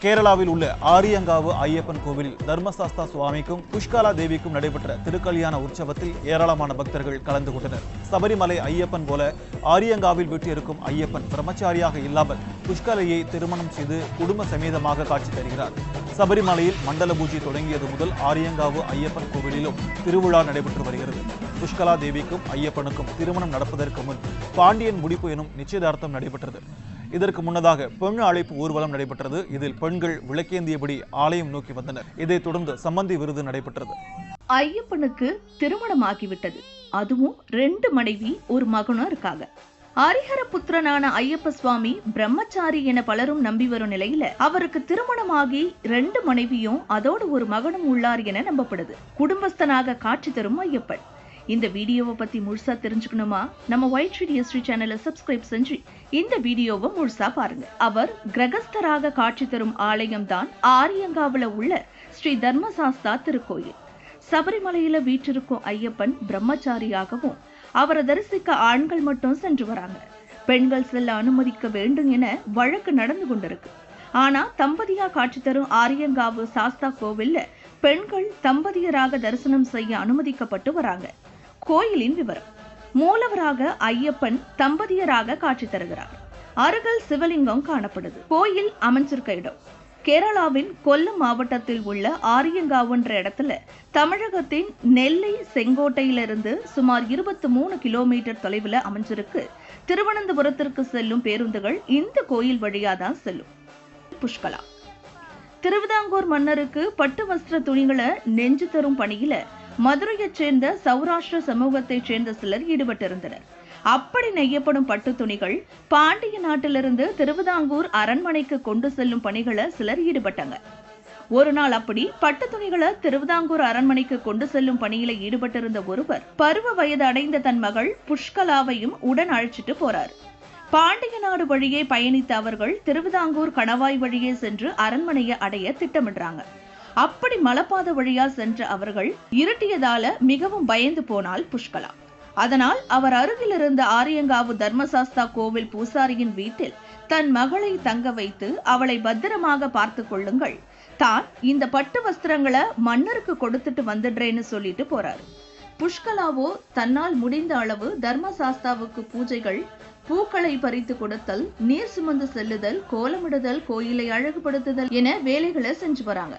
கேரளாவில் உள்ள ஆரியங்காவு ஐயப்பன் கோவிலில் தர்மசாஸ்தா சுவாமிக்கும் புஷ்கலா தேவிக்கும் நடைபெற்ற திருக்கல்யாண உற்சவத்தில் ஏராளமான பக்தர்கள் கலந்து கொண்டனர். சபரிமலை ஐயப்பன் போல ஆரியங்காவில் வீட்டிருக்கும் ஐயப்பன் பிரம்மச்சாரியாக இல்லாமல் புஷ்கலையை திருமணம் செய்து குடும்ப சமேதமாக காட்சி தருகிறார். சபரிமலையில் மண்டல பூஜை தொடங்கியது முதல் ஆரியங்காவு ஐயப்பன் கோவிலிலும் திருவிழா நடைபெற்று வருகிறது. புஷ்கலா தேவிக்கும் ஐயப்பனுக்கும் திருமணம் நடப்பதற்கு முன் பாண்டியன் முடிப்பு எனும் நிச்சயதார்த்தம் நடைபெற்றது. இதற்கு முன்னதாக பெண் அழைப்பு ஊர்வலம் நடைபெற்றது. இதில் பெண்கள் விளக்கேந்தியபடி ஆலயம் நோக்கி வந்தனர். இதைத் தொடர்ந்து சம்மந்தி விருது நடைபெற்றது. ஐயப்பனுக்கு திருமணமாகிவிட்டது. அதுவும் 2 மனைவி ஒரு மகனும் இருக்காங்க. ஹரிஹர புத்திரனான ஐயப்ப சுவாமி பிரம்மச்சாரி என பலரும் நம்பி வரும் நிலையில அவருக்கு திருமணமாகி 2 மனைவியும் அதோடு ஒரு மகனும் உள்ளார் என நம்பப்படுது. குடும்பஸ்தனாக காட்சி தரும் ஐயப்பன். இந்த வீடியோவை பத்தி முழுசா தெரிஞ்சுக்கணுமா? நம்ம ஒயிட் ஷீட் ஹிஸ்டரி சேனலை சப்ஸ்கிரைப் செஞ்சு இந்த வீடியோவை முழுசா பாருங்க. அவர் கிரகஸ்தராக காட்சி தரும் ஆலயம் தான் ஆரியங்காவுல உள்ள ஸ்ரீ தர்மசாஸ்தா திருக்கோயில். சபரிமலையில வீற்றிருக்கும் ஐயப்பன் பிரம்மச்சாரியாகவும் அவரை தரிசிக்க ஆண்கள் மட்டும் சென்று வராங்க. பெண்கள் செல்ல அனுமதிக்க வேண்டும் என வழக்கு நடந்து கொண்டிருக்கு. ஆனா தம்பதியா காட்சி தரும் ஆரியங்காவு சாஸ்தா கோவில்ல பெண்கள் தம்பதியராக தரிசனம் செய்ய அனுமதிக்கப்பட்டு வராங்க. கோயிலின் விவரம்: மூலவராக ஐயப்பன் தம்பதியராக காட்சி தருகிறார். அருகில் சிவலிங்கம் காணப்படுது. கோயில் அமைஞ்சிருக்க இடம் கேரளாவின் கொல்லம் மாவட்டத்தில் உள்ள ஆரியங்காவுன்ற இடத்துல தமிழகத்தின் நெல்லை செங்கோட்டையிலிருந்து சுமார் 23 கிலோமீட்டர் தொலைவில் அமைஞ்சிருக்கு. திருவனந்தபுரத்திற்கு செல்லும் பேருந்துகள் இந்த கோயில் வழியாதான் செல்லும். புஷ்கலா திருவிதாங்கூர் மன்னருக்கு பட்டு வஸ்திர துணிகளை நெஞ்சு தரும் பணியில மதுரையைச் சேர்ந்த சௌராஷ்டிர சமூகத்தைச் சேர்ந்த சிலர் ஈடுபட்டிருந்தனர். அப்படி நெய்யப்படும் பட்டு துணிகள் பாண்டிய நாட்டிலிருந்து திருவிதாங்கூர் அரண்மனைக்கு கொண்டு செல்லும் பணிகளை சிலர் ஈடுபட்டாங்க. ஒரு நாள் அப்படி பட்டு துணிகளை திருவிதாங்கூர் அரண்மனைக்கு கொண்டு செல்லும் பணியில ஈடுபட்டிருந்த ஒருவர் பருவ வயது அடைந்த தன் மகள் புஷ்கலாவையும் உடன் அழைச்சிட்டு போறார். பாண்டிய நாடு வழியே பயணித்த அவர்கள் திருவிதாங்கூர் கணவாய் வழியே சென்று அரண்மனையை அடைய திட்டமிடுறாங்க. அப்படி மலப்பாத வழியா சென்ற அவர்கள் இருட்டியதால மிகவும் பயந்து போனாள் புஷ்கலா. அதனால் அவர் அருகில் இருந்த ஆரியங்காவு தர்மசாஸ்தா கோவில் பூசாரியின் வீட்டில் தன் மகளை தங்க வைத்து அவளை பத்திரமாக பார்த்து கொள்ளுங்கள், தான் இந்த பட்டு வஸ்திரங்களை மன்னருக்கு கொடுத்துட்டு வந்துடுறேன்னு சொல்லிட்டு போறாரு. புஷ்கலாவோ தன்னால் முடிந்த அளவு தர்மசாஸ்தாவுக்கு பூஜைகள், பூக்களை பறித்து கொடுத்தல், நீர் சுமந்து செல்லுதல், கோலமிடுதல், கோயிலை அழகுபடுத்துதல் என வேலைகளை செஞ்சு வராங்க.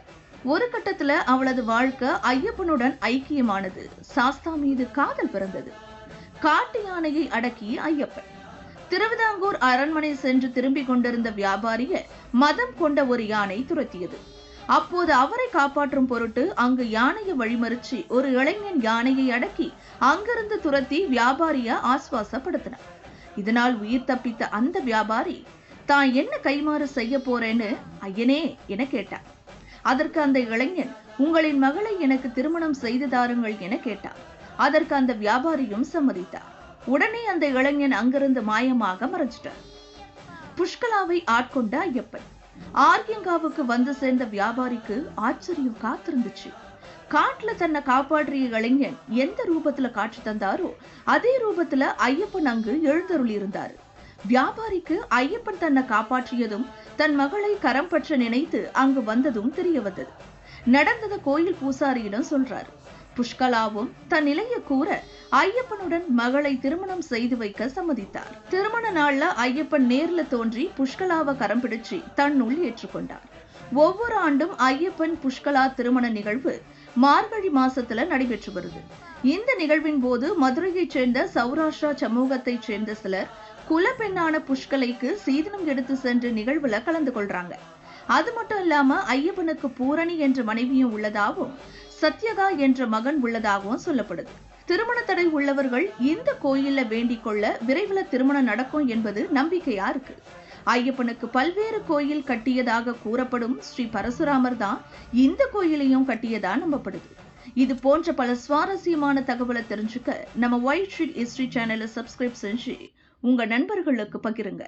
ஒரு கட்டத்துல அவளது வாழ்க்கை ஐயப்பனுடன் ஐக்கியமானது. சாஸ்தா மீது காதல் பிறந்தது. காட்டு யானையை அடக்கிய ஐயப்பன் திருவிதாங்கூர் அரண்மனை சென்று திரும்பிக் கொண்டிருந்த வியாபாரிய மதம் கொண்ட ஒரு யானை துரத்தியது. அப்போது அவரை காப்பாற்றும் பொருட்டு அங்கு யானையை வழிமறிச்சு ஒரு இளைஞன் யானையை அடக்கி அங்கிருந்து துரத்தி வியாபாரிய ஆஸ்வாசப்படுத்தினார். இதனால் உயிர் தப்பித்த அந்த வியாபாரி தான் என்ன கைமாறு செய்ய போறேன்னு ஐயனே என கேட்டார். அதற்கு அந்த இளைஞன், உங்களின் மகளை எனக்கு திருமணம் செய்து தாருங்கள் என கேட்டார். அதற்கு அந்த வியாபாரியும் சம்மதித்தார். உடனே அந்த இளைஞன் அங்கிருந்து மாயமாக மறைஞ்சிட்டார். புஷ்கலாவை ஆட்கொண்ட ஐயப்பன் ஆரியங்காவுக்கு வந்து சேர்ந்த வியாபாரிக்கு ஆச்சரியம் காத்திருந்துச்சு. காட்டுல தன்னை காப்பாற்றிய இளைஞன் எந்த ரூபத்துல காட்சி தந்தாரோ அதே ரூபத்துல ஐயப்பன் அங்கு எழுந்தருள் இருந்தார். வியாபாரிக்கு ஐயப்பன் தன்னை காப்பாற்றியதும் தன் மகளை கரம் பற்ற நினைத்து அங்கு வந்ததும் தெரிய வந்தது. நடந்தத கோயில் பூசாரியிடம் சொல்றார். புஷ்கலாவும் தன் நிலைய கூற ஐயப்பனுடன் மகளை திருமணம் செய்து வைக்க சம்மதித்தார். திருமண நாள்ல ஐயப்பன் நேர்ல தோன்றி புஷ்கலாவை கரம் பிடிச்சு தன்னுள் ஏற்றுக்கொண்டார். ஒவ்வொரு ஆண்டும் ஐயப்பன் புஷ்கலா திருமண நிகழ்வு மார்கழி மாசத்துல நடைபெற்று வருது. இந்த நிகழ்வின் போது மதுரையைச் சேர்ந்த சௌராஷ்டிரா சமூகத்தைச் சேர்ந்த சிலர் குலப்பெண்ணான புஷ்கலைக்கு சீதனம் எடுத்து சென்று நிகழ்வுல கலந்து கொள்றாங்க. அது மட்டும் இல்லாம ஐயப்பனுக்கு பூரணி என்ற மனைவியும் உள்ளதாகவும் சத்யகா என்ற மகன் உள்ளதாகவும் சொல்லப்படுது. திருமண தடை உள்ளவர்கள் இந்த கோயில்ல வேண்டிக் கொள்ள விரைவில் திருமணம் நடக்கும் என்பது நம்பிக்கையா இருக்கு. ஐயப்பனுக்கு பல்வேறு கோயில் கட்டியதாக கூறப்படும் ஸ்ரீ பரசுராமர் தான் இந்த கோயிலையும் கட்டியதா நம்பப்படுது. இது போன்ற பல சுவாரஸ்யமான தகவலை தெரிஞ்சுக்க நம்ம ஒயிட் ஷீட் ஹிஸ்டரி சேனலை சப்ஸ்கிரைப் செஞ்சு உங்க நண்பர்களுக்கு பகிருங்க.